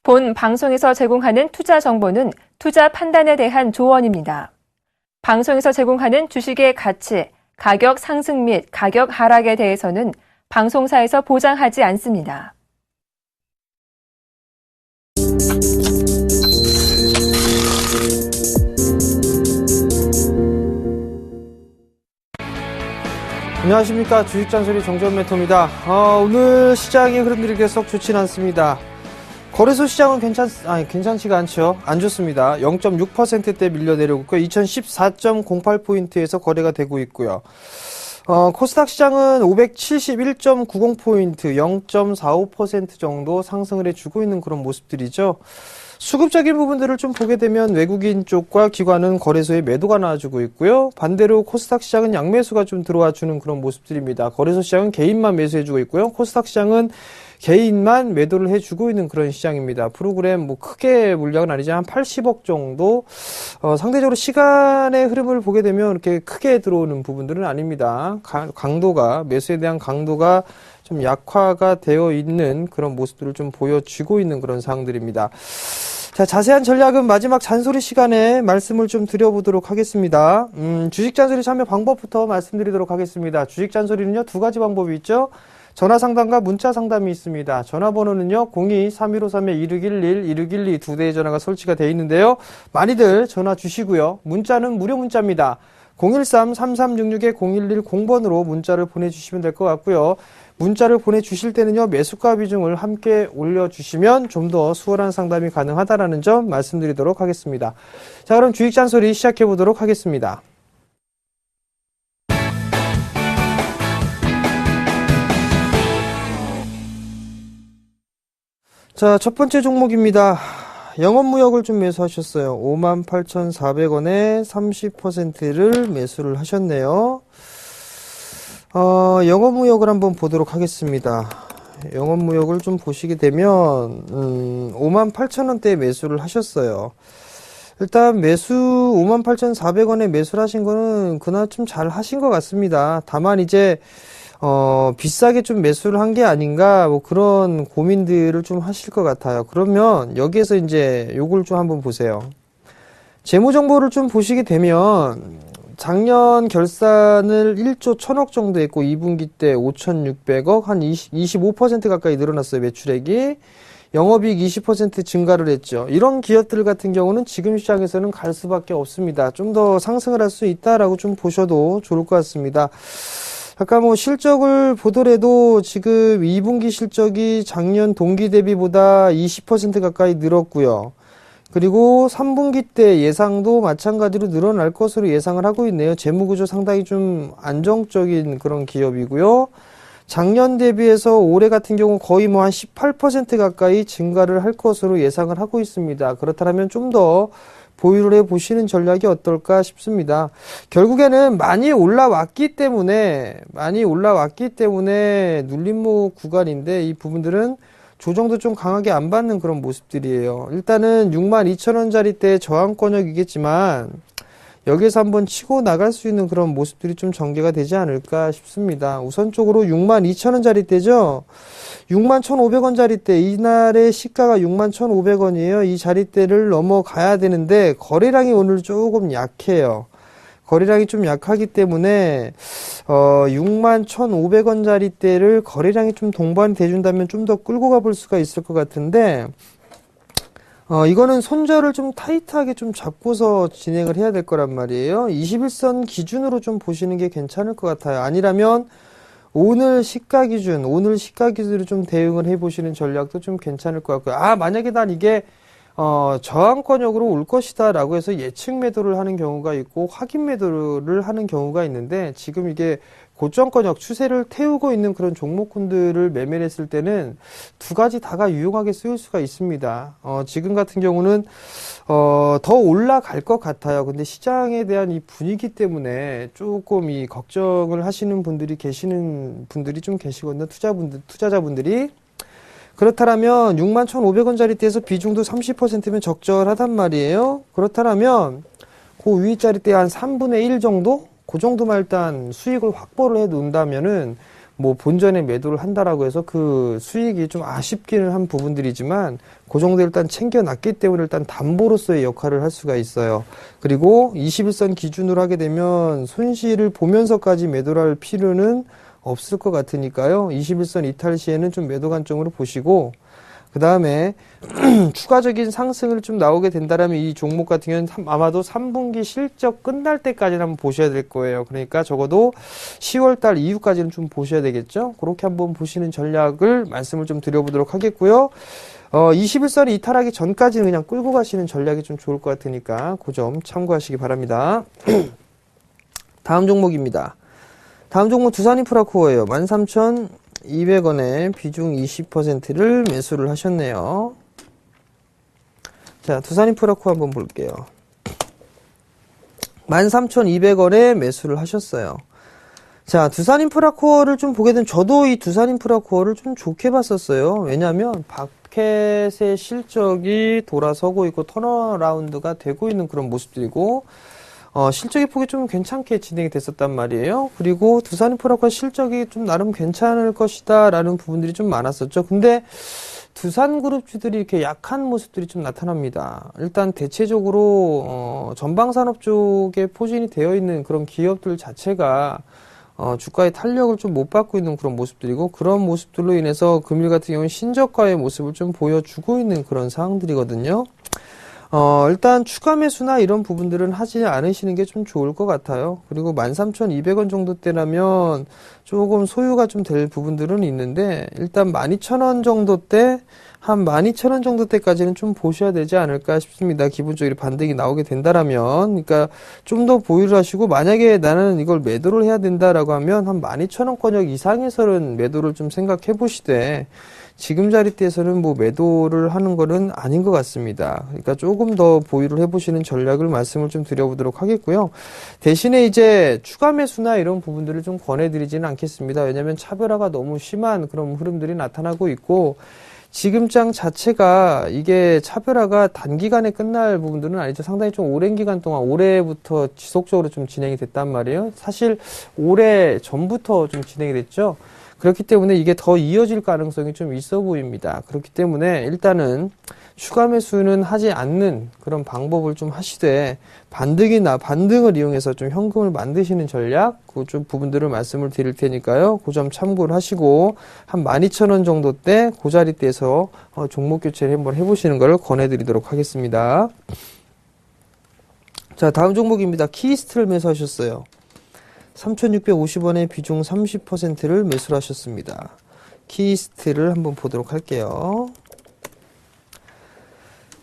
본 방송에서 제공하는 투자 정보는 투자 판단에 대한 조언입니다. 방송에서 제공하는 주식의 가치, 가격 상승 및 가격 하락에 대해서는 방송사에서 보장하지 않습니다. 안녕하십니까. 주식잔소리 정전매토입니다. 오늘 시장의 흐름들이 계속 좋진 않습니다. 거래소 시장은 괜찮지가 않죠. 안 좋습니다. 0.6%대 밀려 내려오고 있고요. 2014.08포인트에서 거래가 되고 있고요. 코스닥 시장은 571.90포인트, 0.45% 정도 상승을 해주고 있는 그런 모습들이죠. 수급적인 부분들을 좀 보게 되면 외국인 쪽과 기관은 거래소에 매도가 나와주고 있고요. 반대로 코스닥 시장은 양매수가 좀 들어와 주는 그런 모습들입니다. 거래소 시장은 개인만 매수해주고 있고요. 코스닥 시장은 개인만 매도를 해주고 있는 그런 시장입니다. 프로그램 크게 물량은 아니지만 한 80억 정도, 상대적으로 시간의 흐름을 보게 되면 이렇게 크게 들어오는 부분들은 아닙니다. 강도가, 매수에 대한 강도가 좀 약화가 되어 있는 그런 모습들을 좀 보여주고 있는 그런 상황들입니다. 자, 자세한 전략은 마지막 잔소리 시간에 말씀을 좀 드려보도록 하겠습니다. 주식 잔소리 참여 방법부터 말씀드리도록 하겠습니다. 주식 잔소리는요, 두 가지 방법이 있죠. 전화 상담과 문자 상담이 있습니다. 전화번호는요, 02-3153-2611, 1612 두 대의 전화가 설치가 되어 있는데요. 많이들 전화 주시고요. 문자는 무료 문자입니다. 013-3366-0110번으로 문자를 보내주시면 될 것 같고요. 문자를 보내주실 때는요, 매수가 비중을 함께 올려주시면 좀 더 수월한 상담이 가능하다는 점 말씀드리도록 하겠습니다. 자, 그럼 주식 잔소리 시작해 보도록 하겠습니다. 자, 첫 번째 종목입니다. 영업무역을 좀 매수하셨어요. 58,400원에 30%를 매수를 하셨네요. 영업무역을 한번 보도록 하겠습니다. 영업무역을 좀 보시게 되면 58,000원대에 매수를 하셨어요. 일단 매수 58,400원에 매수를 하신 거는 그나마 좀 잘 하신 것 같습니다. 다만 이제 비싸게 좀 매수를 한 게 아닌가, 그런 고민들을 좀 하실 것 같아요. 그러면 여기에서 이제 요걸 좀 한번 보세요. 재무정보를 좀 보시게 되면, 작년 결산을 1조 1000억 정도 했고, 2분기 때 5,600억, 한 25% 가까이 늘어났어요, 매출액이. 영업이익 20% 증가를 했죠. 이런 기업들 같은 경우는 지금 시장에서는 갈 수밖에 없습니다. 좀 더 상승을 할 수 있다라고 좀 보셔도 좋을 것 같습니다. 아까 실적을 보더라도 지금 2분기 실적이 작년 동기 대비보다 20% 가까이 늘었고요. 그리고 3분기 때 예상도 마찬가지로 늘어날 것으로 예상을 하고 있네요. 재무구조 상당히 좀 안정적인 그런 기업이고요. 작년 대비해서 올해 같은 경우 거의 한 18% 가까이 증가를 할 것으로 예상을 하고 있습니다. 그렇다면 좀 더 보유를 해보시는 전략이 어떨까 싶습니다. 결국에는 많이 올라왔기 때문에 눌림목 구간인데, 이 부분들은 조정도 좀 강하게 안 받는 그런 모습들이에요. 일단은 62,000원짜리 때 저항권역이겠지만 여기에서 한번 치고 나갈 수 있는 그런 모습들이 좀 전개가 되지 않을까 싶습니다. 우선적으로 62,000원짜리 때죠. 61,500원짜리 때, 이날의 시가가 61,500원이에요. 이 자리대를 넘어가야 되는데 거래량이 오늘 조금 약해요. 거래량이 좀 약하기 때문에 61,500원짜리 때를 거래량이 좀 동반이 돼준다면 좀 더 끌고 가볼 수가 있을 것 같은데, 이거는 손절을 좀 타이트하게 좀 잡고서 진행을 해야 될 거란 말이에요. 21선 기준으로 좀 보시는 게 괜찮을 것 같아요. 아니라면 오늘 시가 기준으로 좀 대응을 해보시는 전략도 좀 괜찮을 것 같고요. 만약에 난 이게 저항권역으로 올 것이다 라고 해서 예측 매도를 하는 경우가 있고 확인 매도를 하는 경우가 있는데, 지금 이게 고점권역 추세를 태우고 있는 그런 종목군들을 매매를 했을 때는 두 가지 다가 유용하게 쓰일 수가 있습니다. 지금 같은 경우는 더 올라갈 것 같아요. 근데 시장에 대한 이 분위기 때문에 조금 이 걱정을 하시는 분들이 좀 계시거든요. 투자자분들이. 그렇다면 61,500원짜리 때에서 비중도 30%면 적절하단 말이에요. 그렇다면 그 위짜리 때 한 3분의 1 정도? 그 정도만 일단 수익을 확보를 해 놓는다면은 뭐 본전에 매도를 한다라고 해서 그 수익이 좀 아쉽기는 한 부분들이지만 그 정도 일단 챙겨놨기 때문에 일단 담보로서의 역할을 할 수가 있어요. 그리고 21선 기준으로 하게 되면 손실을 보면서까지 매도를 할 필요는 없을 것 같으니까요. 21선 이탈 시에는 좀 매도 관점으로 보시고, 그 다음에 추가적인 상승을 좀 나오게 된다라면 이 종목 같은 경우는 아마도 3분기 실적 끝날 때까지는 한번 보셔야 될 거예요. 그러니까 적어도 10월 달 이후까지는 좀 보셔야 되겠죠. 그렇게 한번 보시는 전략을 말씀을 좀 드려보도록 하겠고요. 21선이 이탈하기 전까지는 그냥 끌고 가시는 전략이 좀 좋을 것 같으니까 그 점 참고하시기 바랍니다. 다음 종목입니다. 다음 종목 두산인프라코어예요. 13,200원에 비중 20%를 매수를 하셨네요. 자, 두산인프라코어 한번 볼게요. 13,200원에 매수를 하셨어요. 자, 두산인프라코어를 좀 보게 되면 저도 이 두산인프라코어를 좀 좋게 봤었어요. 왜냐하면 바켓의 실적이 돌아서고 있고 턴어라운드가 되고 있는 그런 모습들이고 실적이 폭이 좀 괜찮게 진행이 됐었단 말이에요. 그리고 두산인프라코어 실적이 좀 나름 괜찮을 것이다 라는 부분들이 좀 많았었죠. 근데 두산그룹주들이 이렇게 약한 모습들이 좀 나타납니다. 일단 대체적으로 전방산업 쪽에 포진이 되어 있는 그런 기업들 자체가 주가의 탄력을 좀 못 받고 있는 그런 모습들이고, 그런 모습들로 인해서 금일 같은 경우는 신저가의 모습을 좀 보여주고 있는 그런 상황들이거든요. 일단 추가 매수나 이런 부분들은 하지 않으시는 게 좀 좋을 것 같아요. 그리고 13,200원 정도 때라면 조금 소요가 좀 될 부분들은 있는데, 일단 12,000원 정도 때, 한 12,000원 정도 때까지는 좀 보셔야 되지 않을까 싶습니다. 기본적으로 반등이 나오게 된다라면. 그러니까 좀 더 보유를 하시고, 만약에 나는 이걸 매도를 해야 된다라고 하면 한 12,000원권역 이상에서는 매도를 좀 생각해 보시되, 지금 자리대에서는 뭐 매도를 하는 거는 아닌 것 같습니다. 그러니까 조금 더 보유를 해보시는 전략을 말씀을 좀 드려보도록 하겠고요. 대신에 이제 추가 매수나 이런 부분들을 좀 권해드리지는 않겠습니다. 왜냐하면 차별화가 너무 심한 그런 흐름들이 나타나고 있고, 지금 장 자체가 이게 차별화가 단기간에 끝날 부분들은 아니죠. 상당히 좀 오랜 기간 동안 올해부터 지속적으로 좀 진행이 됐단 말이에요. 사실 올해 전부터 좀 진행이 됐죠. 그렇기 때문에 이게 더 이어질 가능성이 좀 있어 보입니다. 그렇기 때문에 일단은 추가 매수는 하지 않는 그런 방법을 좀 하시되, 반등을 이용해서 좀 현금을 만드시는 전략, 그 좀 부분들을 말씀을 드릴 테니까요. 그 점 참고를 하시고, 한 12,000원 정도 때, 그 자리대에서 종목 교체를 한번 해보시는 걸 권해드리도록 하겠습니다. 자, 다음 종목입니다. 키스트를 매수하셨어요. 3,650원에 비중 30%를 매수를 하셨습니다. 키스트를 한번 보도록 할게요.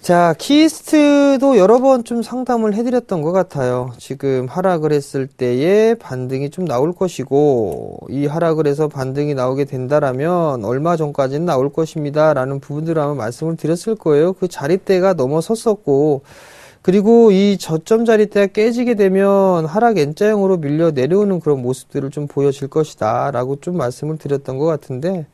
자, 키스트도 여러 번 좀 상담을 해드렸던 것 같아요. 지금 하락을 했을 때에 반등이 좀 나올 것이고, 이 하락을 해서 반등이 나오게 된다라면 얼마 전까지는 나올 것입니다 라는 부분들을 아마 말씀을 드렸을 거예요. 그 자리대가 넘어섰었고, 그리고 이 저점 자리대가 깨지게 되면 하락 N자형으로 밀려 내려오는 그런 모습들을 좀 보여질 것이다 라고 좀 말씀을 드렸던 것 같은데,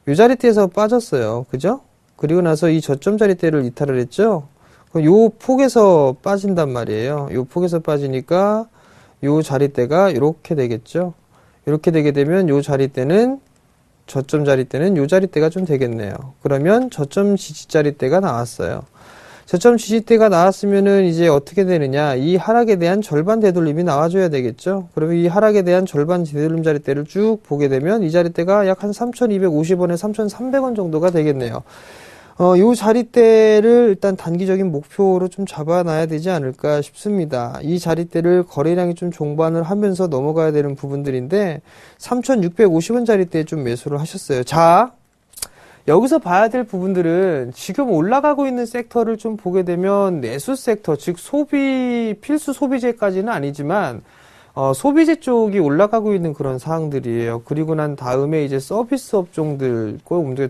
이 자리대에서 빠졌어요. 그죠? 그리고 나서 이 저점 자리대를 이탈을 했죠. 요 폭에서 빠진단 말이에요. 요 폭에서 빠지니까 요 자리대가 이렇게 되겠죠. 이렇게 되게 되면 요 자리대는, 저점 자리대는 요 자리대가 좀 되겠네요. 그러면 저점 지지 자리대가 나왔어요. 저점 지지대가 나왔으면은 이제 어떻게 되느냐, 이 하락에 대한 절반 되돌림이 나와줘야 되겠죠. 그러면 이 하락에 대한 절반 되돌림 자리대를 쭉 보게 되면 이 자리대가 약 한 3,250원에 3,300원 정도가 되겠네요. 요 자리대를 일단 단기적인 목표로 좀 잡아놔야 되지 않을까 싶습니다. 이 자리대를 거래량이 좀 종반을 하면서 넘어가야 되는 부분들인데, 3,650원 자리대에 좀 매수를 하셨어요. 자, 여기서 봐야 될 부분들은 지금 올라가고 있는 섹터를 좀 보게 되면 내수 섹터, 즉 필수 소비재까지는 아니지만 소비재 쪽이 올라가고 있는 그런 사항들이에요. 그리고 난 다음에 이제 서비스 업종들,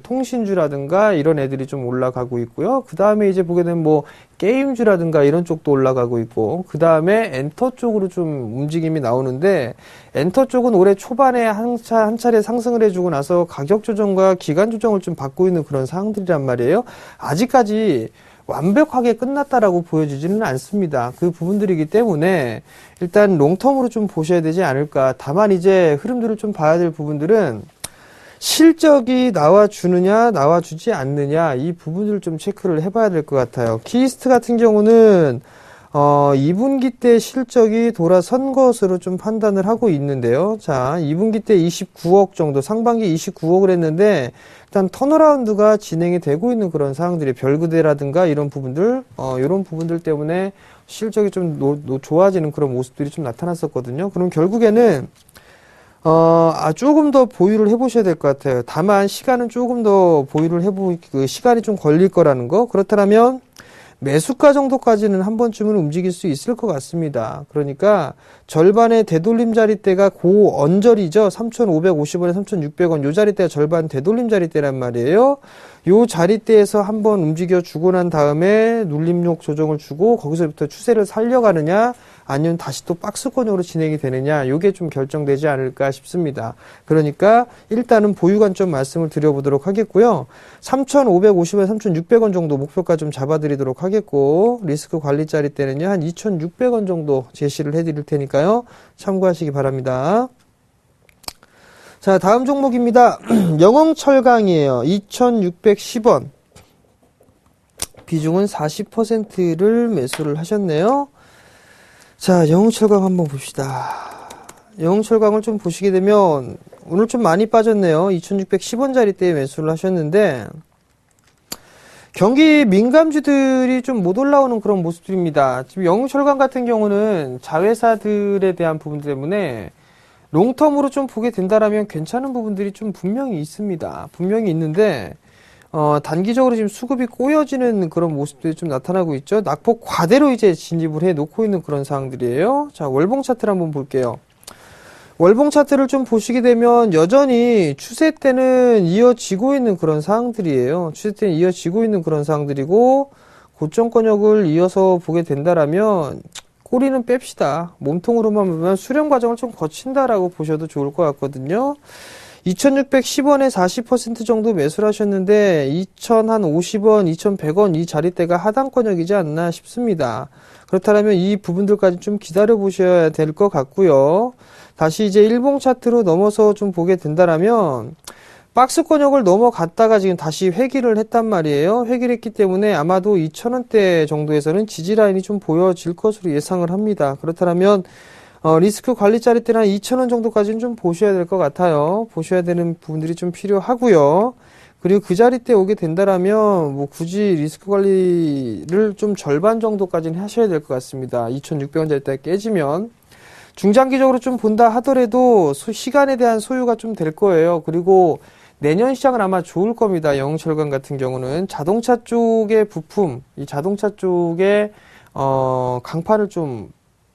통신주라든가 이런 애들이 좀 올라가고 있고요. 그 다음에 이제 보게 되면 뭐 게임주라든가 이런 쪽도 올라가고 있고, 그 다음에 엔터 쪽으로 좀 움직임이 나오는데, 엔터 쪽은 올해 초반에 한 차례 상승을 해주고 나서 가격 조정과 기간 조정을 좀 받고 있는 그런 상황들이란 말이에요. 아직까지 완벽하게 끝났다라고 보여지지는 않습니다. 그 부분들이기 때문에 일단 롱텀으로 좀 보셔야 되지 않을까. 다만 이제 흐름들을 좀 봐야 될 부분들은 실적이 나와주느냐 나와주지 않느냐 이 부분을 좀 체크를 해봐야 될 것 같아요. 키이스트 같은 경우는 2분기 때 실적이 돌아선 것으로 좀 판단을 하고 있는데요. 자, 2분기 때 29억 정도, 상반기 29억을 했는데, 일단 턴어라운드가 진행이 되고 있는 그런 상황들이 별그대라든가 이런 부분들, 이런 부분들 때문에 실적이 좀 좋아지는 그런 모습들이 좀 나타났었거든요. 그럼 결국에는, 조금 더 보유를 해보셔야 될 것 같아요. 다만, 시간은 조금 더 보유를 시간이 좀 걸릴 거라는 거. 그렇다면, 매수가 정도까지는 한 번쯤은 움직일 수 있을 것 같습니다. 그러니까 절반의 되돌림 자리대가 고 언저리죠. 3,550원에 3,600원 요 자리대가 절반 되돌림 자리대란 말이에요. 요 자리대에서 한번 움직여 주고 난 다음에 눌림목 조정을 주고 거기서부터 추세를 살려가느냐 아니면 다시 또 박스권으로 진행이 되느냐 요게 좀 결정되지 않을까 싶습니다. 그러니까 일단은 보유 관점 말씀을 드려보도록 하겠고요. 3,550원, 3,600원 정도 목표가 좀 잡아드리도록 하겠고 리스크 관리 자리대는요 한 2,600원 정도 제시를 해드릴 테니까요 참고하시기 바랍니다. 자, 다음 종목입니다. 영흥철강이에요. 2,610원. 비중은 40%를 매수를 하셨네요. 자, 영흥철강 한번 봅시다. 영흥철강을 좀 보시게 되면 오늘 좀 많이 빠졌네요. 2,610원짜리대에 매수를 하셨는데 경기 민감주들이 좀 못 올라오는 그런 모습들입니다. 지금 영흥철강 같은 경우는 자회사들에 대한 부분 때문에 롱텀으로 좀 보게 된다라면 괜찮은 부분들이 좀 분명히 있습니다. 분명히 있는데 단기적으로 지금 수급이 꼬여지는 그런 모습들이 좀 나타나고 있죠. 낙폭 과대로 이제 진입을 해 놓고 있는 그런 상황들이에요. 자, 월봉 차트를 한번 볼게요. 월봉 차트를 좀 보시게 되면 여전히 추세 때는 이어지고 있는 그런 상황들이에요. 추세 때는 이어지고 있는 그런 상황들이고 고점권역을 이어서 보게 된다라면 꼬리는 뺍시다. 몸통으로만 보면 수렴 과정을 좀 거친다라고 보셔도 좋을 것 같거든요. 2,610원에 40% 정도 매수를 하셨는데 2,050원, 2,100원 이 자리대가 하단권역이지 않나 싶습니다. 그렇다면 이 부분들까지 좀 기다려 보셔야 될 것 같고요. 다시 이제 일봉 차트로 넘어서 좀 보게 된다라면 박스권역을 넘어갔다가 지금 다시 회귀를 했단 말이에요. 회귀를 했기 때문에 아마도 2,000원대 정도에서는 지지라인이 좀 보여질 것으로 예상을 합니다. 그렇다면 리스크 관리 자리대는 한 2,000원 정도까지는 좀 보셔야 될 것 같아요. 보셔야 되는 부분들이 좀 필요하고요. 그리고 그 자리대 오게 된다라면 뭐 굳이 리스크 관리를 좀 절반 정도까지는 하셔야 될 것 같습니다. 2,600원 자리대 깨지면 중장기적으로 좀 본다 하더라도 시간에 대한 소유가 좀 될 거예요. 그리고 내년 시장은 아마 좋을 겁니다. 영흥철강 같은 경우는 자동차 쪽의 부품, 이 자동차 쪽에 강파를 좀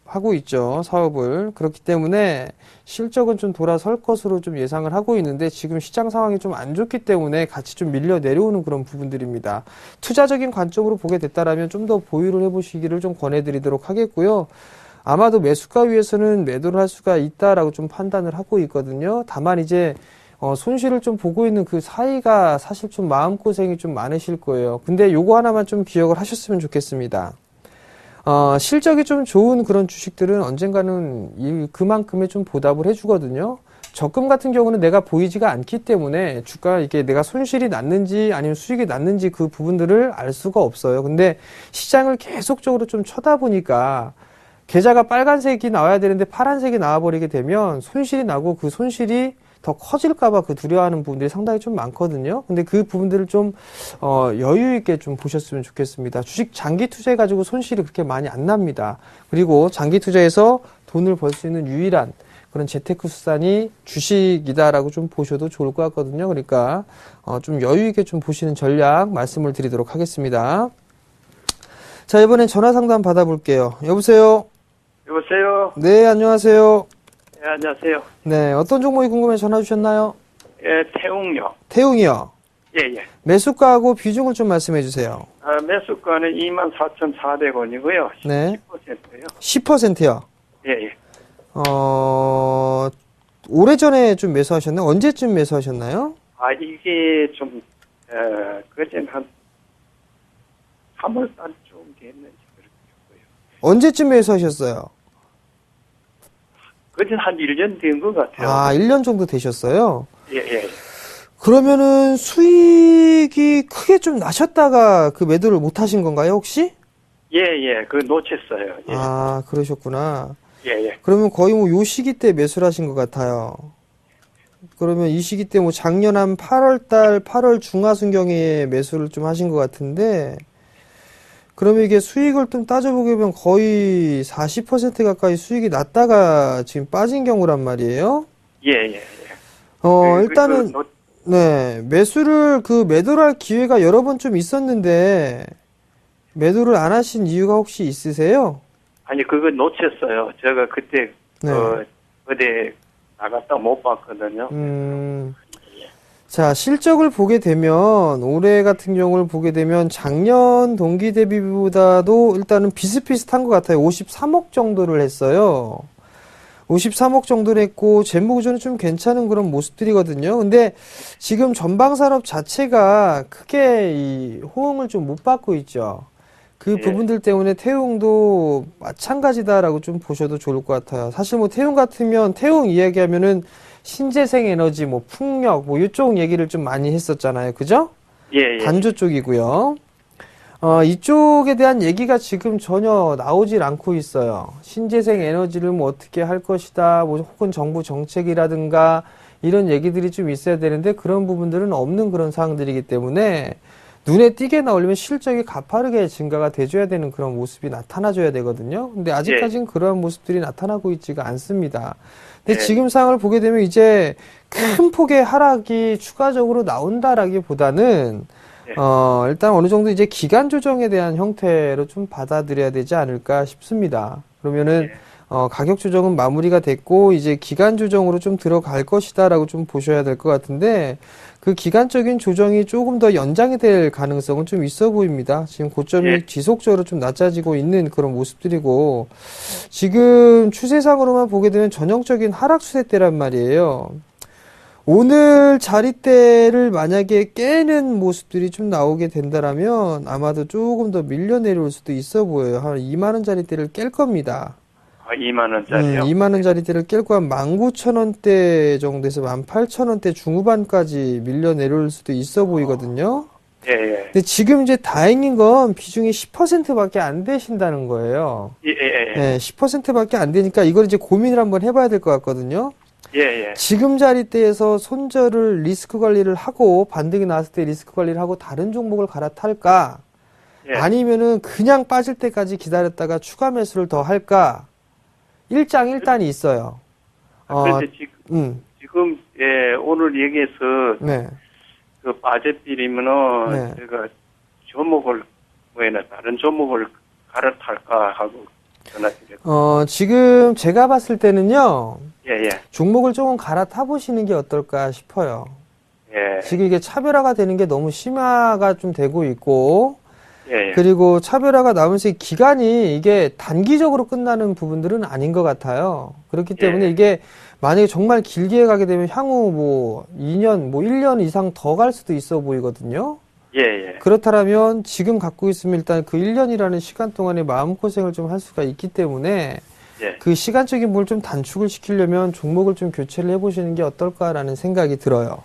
하고 있죠. 사업을. 그렇기 때문에 실적은 좀 돌아설 것으로 좀 예상을 하고 있는데 지금 시장 상황이 좀 안 좋기 때문에 같이 좀 밀려 내려오는 그런 부분들입니다. 투자적인 관점으로 보게 됐다라면 좀 더 보유를 해보시기를 좀 권해드리도록 하겠고요. 아마도 매수가 위에서는 매도를 할 수가 있다라고 좀 판단을 하고 있거든요. 다만 이제 손실을 좀 보고 있는 그 사이가 사실 좀 마음고생이 좀 많으실 거예요. 근데 요거 하나만 좀 기억을 하셨으면 좋겠습니다. 실적이 좀 좋은 그런 주식들은 언젠가는 그만큼의 좀 보답을 해주거든요. 적금 같은 경우는 내가 보이지가 않기 때문에 주가 이게 내가 손실이 났는지 아니면 수익이 났는지 그 부분들을 알 수가 없어요. 근데 시장을 계속적으로 좀 쳐다보니까 계좌가 빨간색이 나와야 되는데 파란색이 나와버리게 되면 손실이 나고 그 손실이 더 커질까봐 그 두려워하는 부분들이 상당히 좀 많거든요. 근데 그 부분들을 좀 여유 있게 좀 보셨으면 좋겠습니다. 주식 장기 투자해가지고 손실이 그렇게 많이 안 납니다. 그리고 장기 투자해서 돈을 벌 수 있는 유일한 그런 재테크 수단이 주식이다라고 좀 보셔도 좋을 것 같거든요. 그러니까 좀 여유 있게 좀 보시는 전략 말씀을 드리도록 하겠습니다. 자, 이번엔 전화 상담 받아볼게요. 여보세요? 여보세요? 네, 안녕하세요. 네, 안녕하세요. 네, 어떤 종목이 궁금해 전화 주셨나요? 예, 태웅요. 태웅이요. 예, 예. 매수가하고 비중을 좀 말씀해 주세요. 매수가는 24,400원이고요. 네. 10%요. 10%요. 예, 예. 오래전에 좀 매수하셨나요? 언제쯤 매수하셨나요? 이게 좀, 그전 한 3월 달쯤 됐는지 그렇고요. 언제쯤 매수하셨어요? 그전 한 1년 된 것 같아요. 아, 1년 정도 되셨어요? 예, 예. 그러면은 수익이 크게 좀 나셨다가 그 매도를 못 하신 건가요, 혹시? 예, 예. 그 놓쳤어요. 예. 아, 그러셨구나. 예, 예. 그러면 거의 뭐 요 시기 때 매수를 하신 것 같아요. 그러면 이 시기 때 뭐 작년 한 8월 달, 8월 중하순경에 매수를 좀 하신 것 같은데, 그러면 이게 수익을 좀 따져보게 되면 거의 40% 가까이 수익이 났다가 지금 빠진 경우란 말이에요. 예, 예, 예. 일단은, 네, 매도를 할 기회가 여러 번 좀 있었는데, 매도를 안 하신 이유가 혹시 있으세요? 아니, 그거 놓쳤어요. 제가 그때, 네. 어디 나갔다 못 봤거든요. 자, 실적을 보게 되면, 올해 같은 경우를 보게 되면, 작년 동기 대비보다도 일단은 비슷비슷한 것 같아요. 53억 정도를 했어요. 53억 정도를 했고, 재무구조는 좀 괜찮은 그런 모습들이거든요. 근데 지금 전방산업 자체가 크게 이 호응을 좀 못 받고 있죠. 그 예. 부분들 때문에 태웅도 마찬가지다라고 좀 보셔도 좋을 것 같아요. 사실 뭐 태웅 같으면, 태웅 이야기하면은 신재생 에너지, 뭐 풍력, 뭐 이쪽 얘기를 좀 많이 했었잖아요. 그죠? 예, 예. 단조 쪽이고요. 이쪽에 대한 얘기가 지금 전혀 나오질 않고 있어요. 신재생 에너지를 뭐 어떻게 할 것이다, 뭐 혹은 정부 정책이라든가 이런 얘기들이 좀 있어야 되는데 그런 부분들은 없는 그런 상황들이기 때문에 눈에 띄게 나오려면 실적이 가파르게 증가가 돼줘야 되는 그런 모습이 나타나줘야 되거든요. 근데 아직까지는 그러한 모습들이 나타나고 있지가 않습니다. 근데 지금 상황을 보게 되면 이제 큰 폭의 하락이 추가적으로 나온다라기보다는 일단 어느 정도 이제 기간 조정에 대한 형태로 좀 받아들여야 되지 않을까 싶습니다. 그러면은 가격 조정은 마무리가 됐고 이제 기간 조정으로 좀 들어갈 것이다라고 좀 보셔야 될 것 같은데 그 기간적인 조정이 조금 더 연장이 될 가능성은 좀 있어 보입니다. 지금 고점이 지속적으로 좀 낮아지고 있는 그런 모습들이고 지금 추세상으로만 보게 되면 전형적인 하락 추세대란 말이에요. 오늘 자리대를 만약에 깨는 모습들이 좀 나오게 된다라면 아마도 조금 더 밀려 내려올 수도 있어 보여요. 한 2만 원 자리대를 깰 겁니다. 아, 2만 원짜리요? 2만 원 자리대를 깰 거야 19,000원대 정도에서 18,000원대 중후반까지 밀려 내려올 수도 있어 보이거든요. 예, 예. 근데 지금 이제 다행인 건 비중이 10%밖에 안 되신다는 거예요. 예, 예, 예. 네, 10%밖에 안 되니까 이걸 이제 고민을 한번 해봐야 될 것 같거든요. 예, 예. 지금 자리대에서 손절을 리스크 관리를 하고 반등이 나왔을 때 리스크 관리를 하고 다른 종목을 갈아탈까? 예. 아니면은 그냥 빠질 때까지 기다렸다가 추가 매수를 더 할까? 일장일단이 있어요. 그런데 지금, 예, 오늘 얘기해서, 네. 그 빠져버리면은, 네. 제가 종목을, 다른 종목을 갈아탈까 하고 전화드렸고. 지금 제가 봤을 때는요, 예, 예. 종목을 조금 갈아타 보시는 게 어떨까 싶어요. 예. 지금 이게 차별화가 되는 게 너무 심화가 좀 되고 있고, 예, 예. 그리고 차별화가 나오면서 기간이 이게 단기적으로 끝나는 부분들은 아닌 것 같아요. 그렇기 때문에 이게 만약에 정말 길게 가게 되면 향후 뭐 2년, 뭐 1년 이상 더 갈 수도 있어 보이거든요. 예, 예. 그렇다면 지금 갖고 있으면 일단 그 1년이라는 시간 동안에 마음고생을 좀 할 수가 있기 때문에 예. 그 시간적인 뭘 좀 단축을 시키려면 종목을 좀 교체를 해보시는 게 어떨까라는 생각이 들어요.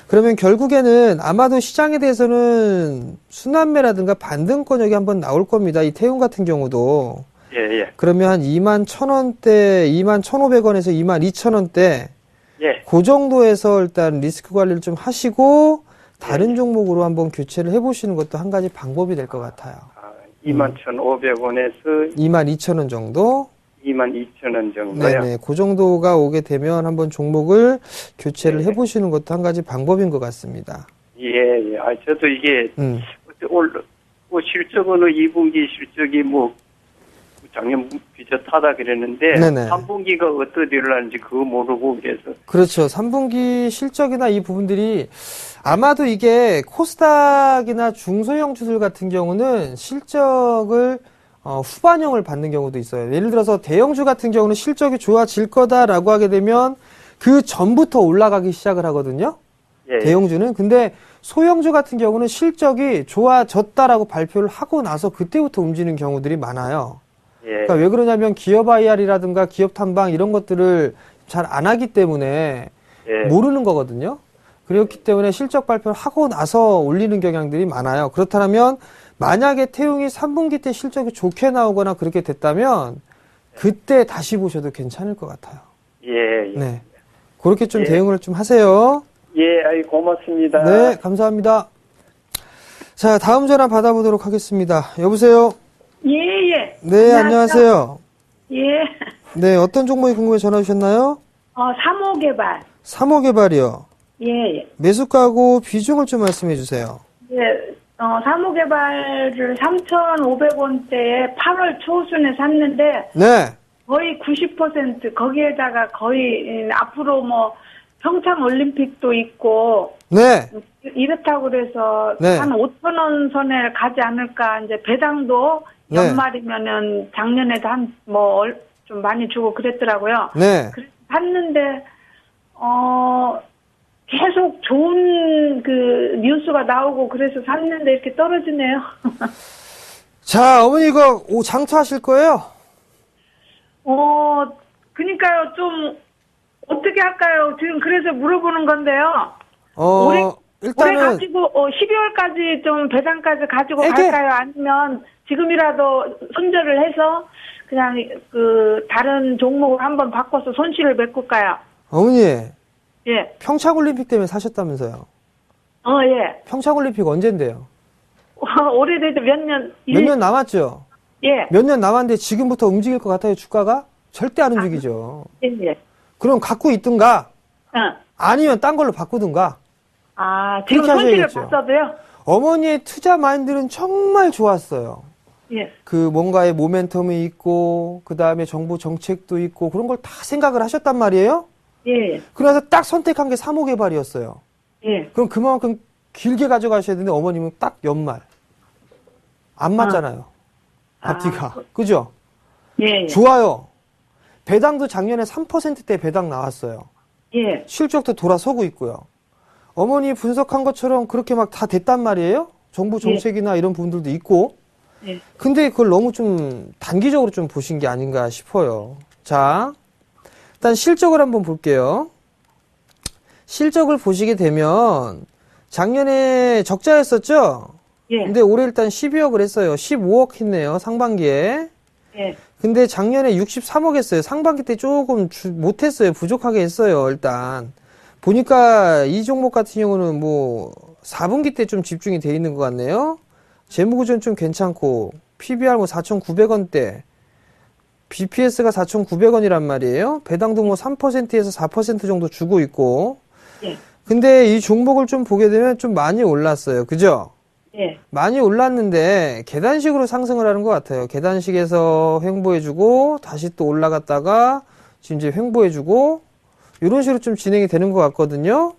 그러면 결국에는 아마도 시장에 대해서는 순환매라든가 반등권역이 한번 나올 겁니다. 이 태움 같은 경우도. 예, 예. 그러면 한 21,000원대, 21,500원에서 22,000원대. 예. 그 정도에서 일단 리스크 관리를 좀 하시고 다른 종목으로 한번 교체를 해보시는 것도 한 가지 방법이 될 것 같아요. 21,500원에서 22,000원 정도? 22,000원 정도요? 네네. 그 정도가 오게 되면 한번 종목을 교체를 해보시는 것도 한 가지 방법인 것 같습니다. 예, 예. 아, 저도 이게, 실적은 2분기 실적이 작년 비슷하다 그랬는데, 네네. 3분기가 어떻게 일어나는지 그거 모르고 그래서. 그렇죠. 3분기 실적이나 이 부분들이 아마도 이게 코스닥이나 중소형 주들 같은 경우는 실적을 후반형을 받는 경우도 있어요. 예를 들어서 대형주 같은 경우는 실적이 좋아질 거다라고 하게 되면 그 전부터 올라가기 시작을 하거든요. 예. 대형주는. 근데 소형주 같은 경우는 실적이 좋아졌다라고 발표를 하고 나서 그때부터 움직이는 경우들이 많아요. 예. 그러니까 왜 그러냐면 기업 IR이라든가 기업 탐방 이런 것들을 잘 안 하기 때문에 예. 모르는 거거든요. 그렇기 때문에 실적 발표를 하고 나서 올리는 경향들이 많아요. 그렇다면 만약에 태용이 3분기 때 실적이 좋게 나오거나 그렇게 됐다면 그때 다시 보셔도 괜찮을 것 같아요. 예. 예. 네. 그렇게 좀 예. 대응을 좀 하세요. 예, 아이, 고맙습니다. 네, 감사합니다. 자, 다음 전화 받아보도록 하겠습니다. 여보세요? 예, 예. 네, 안녕하세요. 예. 네, 어떤 종목이 궁금해 전화 주셨나요? 사모개발. 3호 개발이요. 예, 예. 매수가고 비중을 좀 말씀해 주세요. 예, 사모개발을 3,500원대에 8월 초순에 샀는데 네, 거의 90% 거기에다가 거의 앞으로 뭐 평창 올림픽도 있고 네, 이렇다고 그래서 네. 한 5,000원 선에 가지 않을까. 이제 배당도 네. 연말이면은 작년에도 좀 많이 주고 그랬더라고요. 네. 그래서 샀는데 계속 좋은 그 뉴스가 나오고 그래서 샀는데 이렇게 떨어지네요. 자, 어머니 이거 장투하실 거예요? 그러니까요. 좀 어떻게 할까요? 지금 그래서 물어보는 건데요. 올해 일단은 가지고 12월까지 좀 배당까지 가지고 이게- 갈까요? 아니면 지금이라도 손절을 해서 그냥 그 다른 종목을 한번 바꿔서 손실을 메꿀까요? 어머니 예. 평창올림픽 때문에 사셨다면서요? 예. 평창올림픽 언젠데요? 오래돼도 몇 년? 몇 년 남았죠? 예. 몇 년 남았는데 지금부터 움직일 것 같아요, 주가가? 절대 안 움직이죠. 예. 그럼 갖고 있든가, 아니면 딴 걸로 바꾸든가. 지금 그렇게 손실을 하셔야겠죠. 봤어도요? 어머니의 투자 마인드는 정말 좋았어요. 예. 그 뭔가의 모멘텀이 있고, 그 다음에 정부 정책도 있고, 그런 걸 다 생각을 하셨단 말이에요? 예. 그래서 딱 선택한 게 3호 개발이었어요. 예. 그럼 그만큼 길게 가져가셔야 되는데 어머님은 딱 연말. 안 맞잖아요. 앞뒤가. 그죠? 예. 좋아요. 배당도 작년에 3%대 배당 나왔어요. 예. 실적도 돌아서고 있고요. 어머니 분석한 것처럼 그렇게 막 다 됐단 말이에요? 정부 정책이나 이런 부분들도 있고. 예. 근데 그걸 너무 좀 단기적으로 좀 보신 게 아닌가 싶어요. 자, 일단 실적을 한번 볼게요. 실적을 보시게 되면 작년에 적자였었죠? 예. 근데 올해 일단 12억을 했어요. 15억 했네요, 상반기에. 예. 근데 작년에 63억 했어요. 상반기 때 조금 못했어요. 부족하게 했어요, 일단. 보니까 이 종목 같은 경우는 뭐 4분기 때 좀 집중이 돼 있는 것 같네요. 재무구조는 좀 괜찮고, PBR 뭐 4,900원대, BPS가 4,900원이란 말이에요. 배당도 뭐 3%에서 4% 정도 주고 있고. 예. 근데 이 종목을 좀 보게 되면 좀 많이 올랐어요. 그죠? 예. 많이 올랐는데 계단식으로 상승을 하는 것 같아요. 계단식에서 횡보해주고 다시 또 올라갔다가 지금 이제 횡보해주고 이런 식으로 좀 진행이 되는 것 같거든요.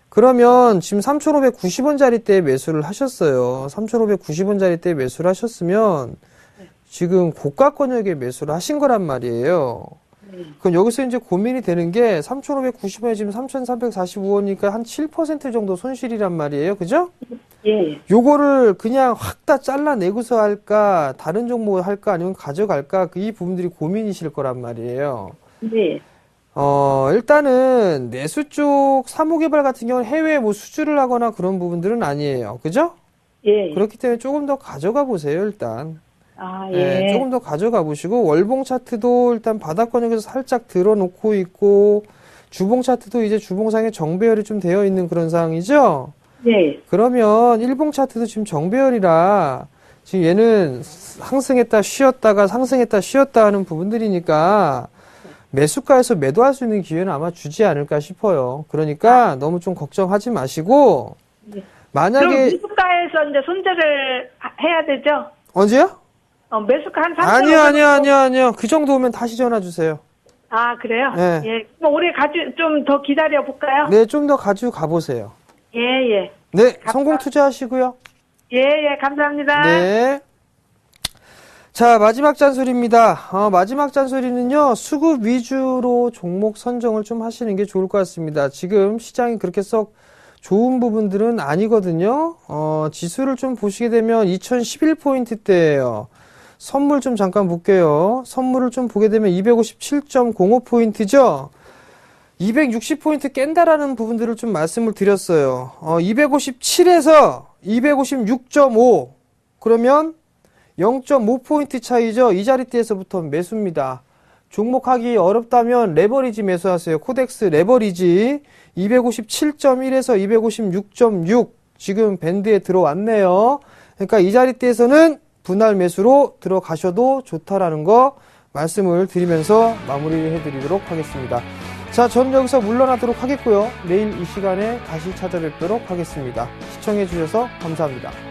그러면 지금 3,590원짜리 때 매수를 하셨어요. 3,590원짜리 때 매수를 하셨으면 지금 고가 권역에 매수를 하신 거란 말이에요. 그럼 여기서 이제 고민이 되는 게 3,590원에 지금 3,345원이니까 한 7% 정도 손실이란 말이에요. 그죠? 예. 요거를 그냥 확 다 잘라내고서 할까, 다른 종목을 할까, 아니면 가져갈까, 이 부분들이 고민이실 거란 말이에요. 예. 일단은 내수 쪽 사무개발 같은 경우는 해외에 뭐 수주를 하거나 그런 부분들은 아니에요. 그죠? 예. 그렇기 때문에 조금 더 가져가 보세요, 일단. 예. 네, 조금 더 가져가 보시고, 월봉 차트도 일단 바닥권역에서 살짝 들어놓고 있고, 주봉 차트도 이제 주봉상에 정배열이 좀 되어 있는 그런 상황이죠? 예. 그러면 일봉 차트도 지금 정배열이라 지금 얘는 상승했다 쉬었다가 상승했다 쉬었다 하는 부분들이니까 매수가에서 매도할 수 있는 기회는 아마 주지 않을까 싶어요. 그러니까 너무 좀 걱정하지 마시고 그럼 만약에 매수가에서 이제 손절을 해야 되죠? 언제요? 매수가 한 3,000원. 아니요. 그 정도 오면 다시 전화 주세요. 그래요? 네. 예. 그럼 올해 좀 더 기다려 볼까요? 네, 좀 더 가지고 가보세요. 예. 네, 성공 투자하시고요. 예. 감사합니다. 네. 자, 마지막 잔소리입니다. 마지막 잔소리는요, 수급 위주로 종목 선정을 좀 하시는 게 좋을 것 같습니다. 지금 시장이 그렇게 썩 좋은 부분들은 아니거든요. 지수를 좀 보시게 되면 2011포인트대예요. 선물 좀 잠깐 볼게요. 선물을 좀 보게 되면 257.05포인트죠. 260포인트 깬다라는 부분들을 좀 말씀을 드렸어요. 257에서 256.5 그러면 0.5포인트 차이죠. 이 자리대에서부터 매수입니다. 종목하기 어렵다면 레버리지 매수하세요. 코덱스 레버리지 257.1에서 256.6 지금 밴드에 들어왔네요. 그러니까 이 자리대에서는 분할 매수로 들어가셔도 좋다라는 거 말씀을 드리면서 마무리해 드리도록 하겠습니다. 자, 저는 여기서 물러나도록 하겠고요. 내일 이 시간에 다시 찾아뵙도록 하겠습니다. 시청해 주셔서 감사합니다.